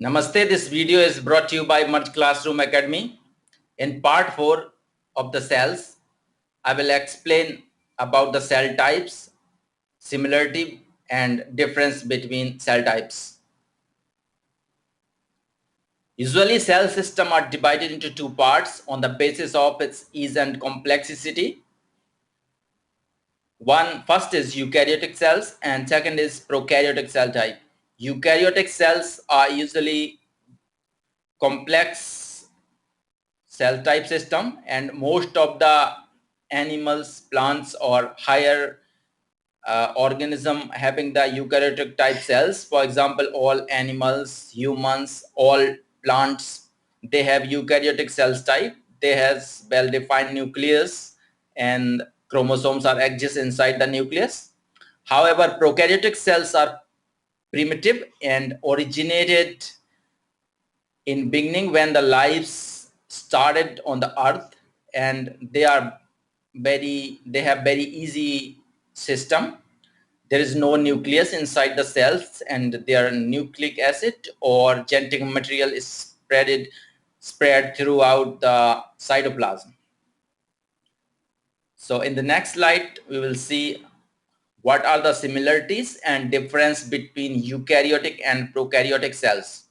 Namaste, this video is brought to you by Merge Classroom Academy. In part 4 of the cells, I will explain about the cell types, similarity and difference between cell types. Usually cell systems are divided into two parts on the basis of its ease and complexity. First is eukaryotic cells and second is prokaryotic cell type. Eukaryotic cells are usually complex cell type system, and most of the animals, plants or higher organism having the eukaryotic type cells, for example all animals, humans, all plants, they have eukaryotic cells type. They has well defined nucleus and chromosomes are exist inside the nucleus. However, prokaryotic cells are primitive and originated in beginning when the lives started on the earth, and they have very easy system. There is no nucleus inside the cells, and their nucleic acid or genetic material is spread throughout the cytoplasm. So in the next slide we will see what are the similarities and difference between eukaryotic and prokaryotic cells.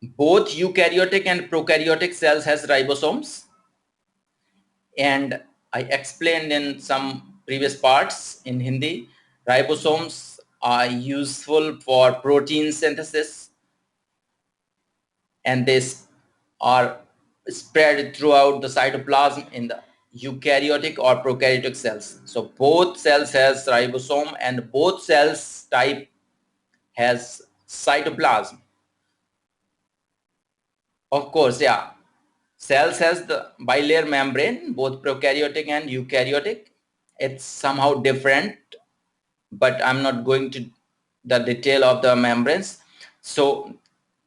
Both eukaryotic and prokaryotic cells has ribosomes, and I explained in some previous parts in Hindi, ribosomes are useful for protein synthesis, and they are spread throughout the cytoplasm in the eukaryotic or prokaryotic cells. So both cells has ribosome and both cells type has cytoplasm. Of course, yeah. Cells has the bilayer membrane, both prokaryotic and eukaryotic. It's somehow different, but I'm not going to the detail of the membranes. So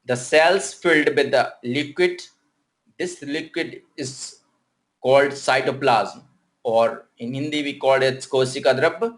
the cells filled with the liquid, this liquid is called cytoplasm, or in Hindi we call it koshika drabha.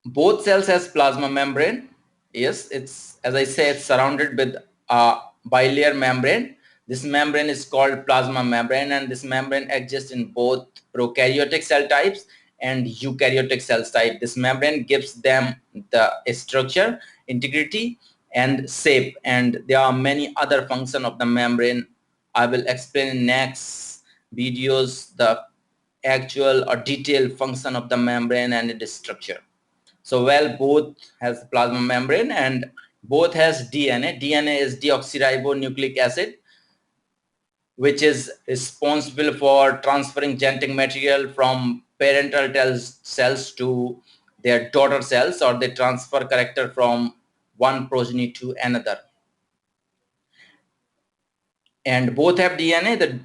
Both cells has plasma membrane. Yes, it's, as I say, it's surrounded with a bilayer membrane. This membrane is called plasma membrane, and this membrane exists in both prokaryotic cell types and eukaryotic cell type. This membrane gives them the structure, integrity and shape, and there are many other functions of the membrane. I will explain in next videos the actual or detailed function of the membrane and its structure. So well, both has plasma membrane and both has DNA. DNA is deoxyribonucleic acid, which is responsible for transferring genetic material from parental cells to their daughter cells, or they transfer character from one progeny to another. And both have DNA.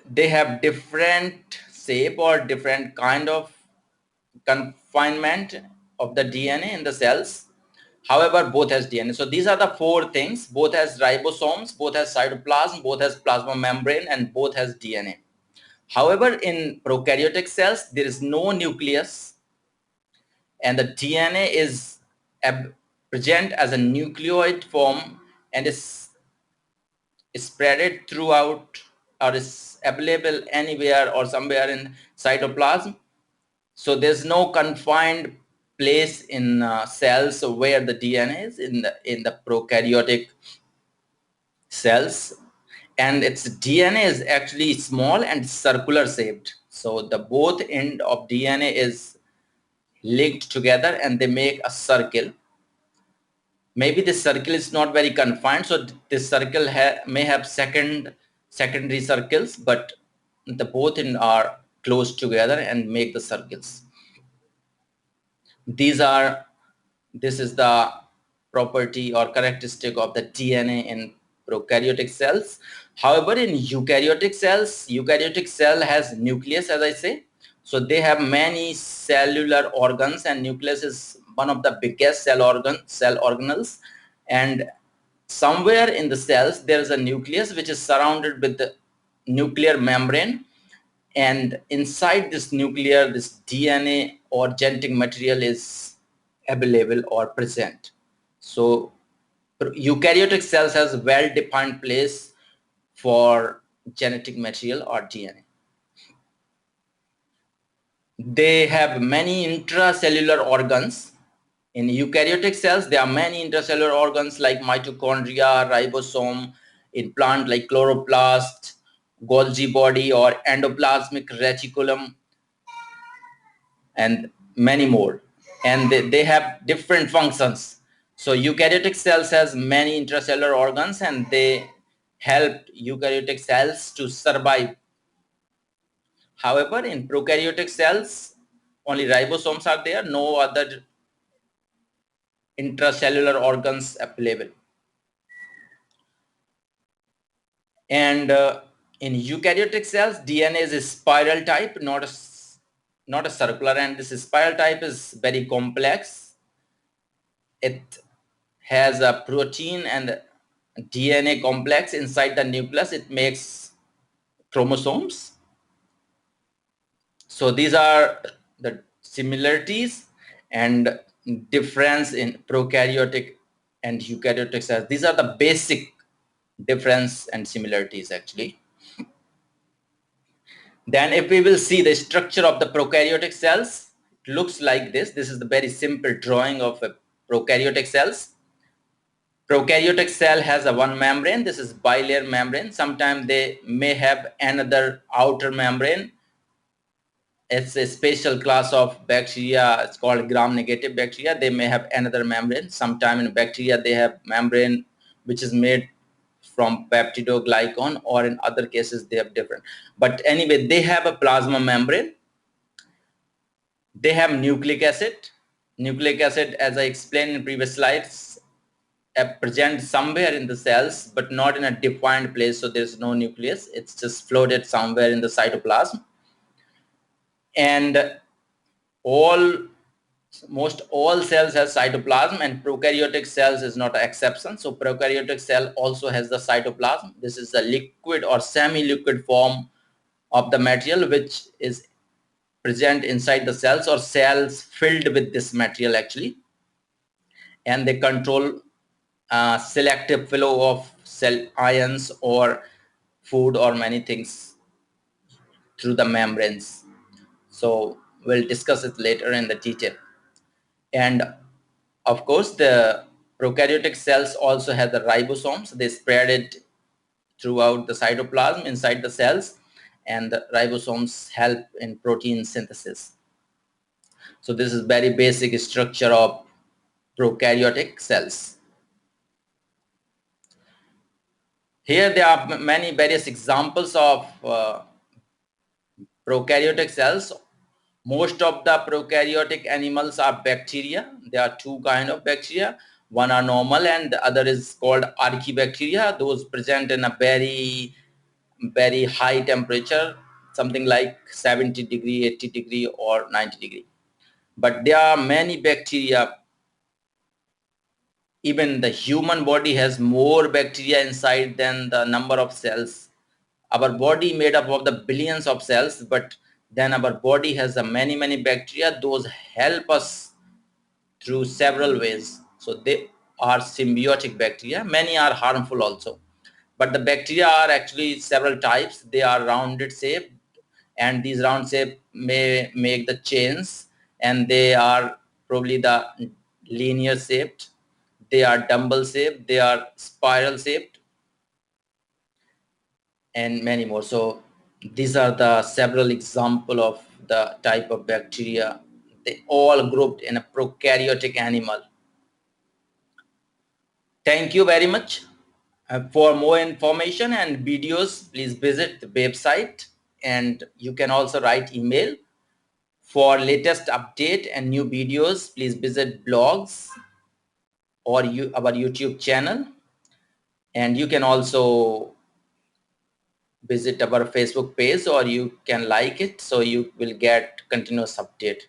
They have different shape or different kind of confinement of the DNA in the cells. However, both has DNA. So these are the four things. Both has ribosomes, both has cytoplasm, both has plasma membrane, and both has DNA. However, in prokaryotic cells, there is no nucleus, and the DNA is present as a nucleoid form and is spread throughout, or is available anywhere or somewhere in cytoplasm. So there's no confined place in cells where the DNA is in the prokaryotic cells, and its DNA is actually small and circular shaped. So the both end of DNA is linked together and they make a circle. Maybe this circle is not very confined, so this circle may have secondary circles, but the both end are close together and make the circles. This is the property or characteristic of the DNA in prokaryotic cells. However, in eukaryotic cell has nucleus, as I say. So they have many cellular organs, and nucleus is one of the biggest cell organelles. And somewhere in the cells there is a nucleus which is surrounded with the nuclear membrane, and inside this nuclear, this DNA or genetic material is available or present. So eukaryotic cells has well-defined place for genetic material or DNA. They have many intracellular organs. In eukaryotic cells, there are many intracellular organs like mitochondria, ribosome, in plant like chloroplast, Golgi body or endoplasmic reticulum, and many more. And they have different functions. So eukaryotic cells has many intracellular organs and they help eukaryotic cells to survive. However, in prokaryotic cells, only ribosomes are there, no other intracellular organs available. And in eukaryotic cells, DNA is a spiral type, not a circular, and this spiral type is very complex. It has a protein and DNA complex inside the nucleus. It makes chromosomes. So these are the similarities and difference in prokaryotic and eukaryotic cells. These are the basic difference and similarities actually. Then if we will see the structure of the prokaryotic cells, it looks like this. This is the very simple drawing of a prokaryotic cells. Prokaryotic cell has a one membrane. This is bilayer membrane. Sometimes they may have another outer membrane. It's a special class of bacteria. It's called gram-negative bacteria. They may have another membrane. Sometimes in bacteria they have membrane which is made from peptidoglycan, or in other cases they have different. But anyway, they have a plasma membrane. They have nucleic acid. Nucleic acid, as I explained in previous slides, present somewhere in the cells, but not in a defined place. So there's no nucleus. It's just floated somewhere in the cytoplasm. And most all cells have cytoplasm, and prokaryotic cells is not an exception. So prokaryotic cell also has the cytoplasm. This is a liquid or semi-liquid form of the material which is present inside the cells, or cells filled with this material actually, and they control selective flow of cell ions or food or many things through the membranes. So we'll discuss it later in the detail. And of course, the prokaryotic cells also have the ribosomes. They spread it throughout the cytoplasm inside the cells, and the ribosomes help in protein synthesis. So this is very basic structure of prokaryotic cells. Here there are many various examples of prokaryotic cells. Most of the prokaryotic animals are bacteria. There are two kinds of bacteria. One are normal and the other is called archaebacteria. Those present in a very, very high temperature, something like 70 degree, 80 degree or 90 degree. But there are many bacteria. Even the human body has more bacteria inside than the number of cells. Our body made up of the billions of cells, but then our body has a many bacteria. Those help us through several ways. So they are symbiotic bacteria. Many are harmful also, but the bacteria are actually several types. They are rounded shape, and these round shape may make the chains, and they are probably the linear shaped. They are dumbbell shaped. They are spiral shaped, and many more. So these are the several example of the type of bacteria. They all grouped in a prokaryotic animal. Thank you very much. For more information and videos, please visit the website, and you can also write email. For latest update and new videos, please visit blogs or our YouTube channel, and you can also visit our Facebook page, or you can like it so you will get continuous update.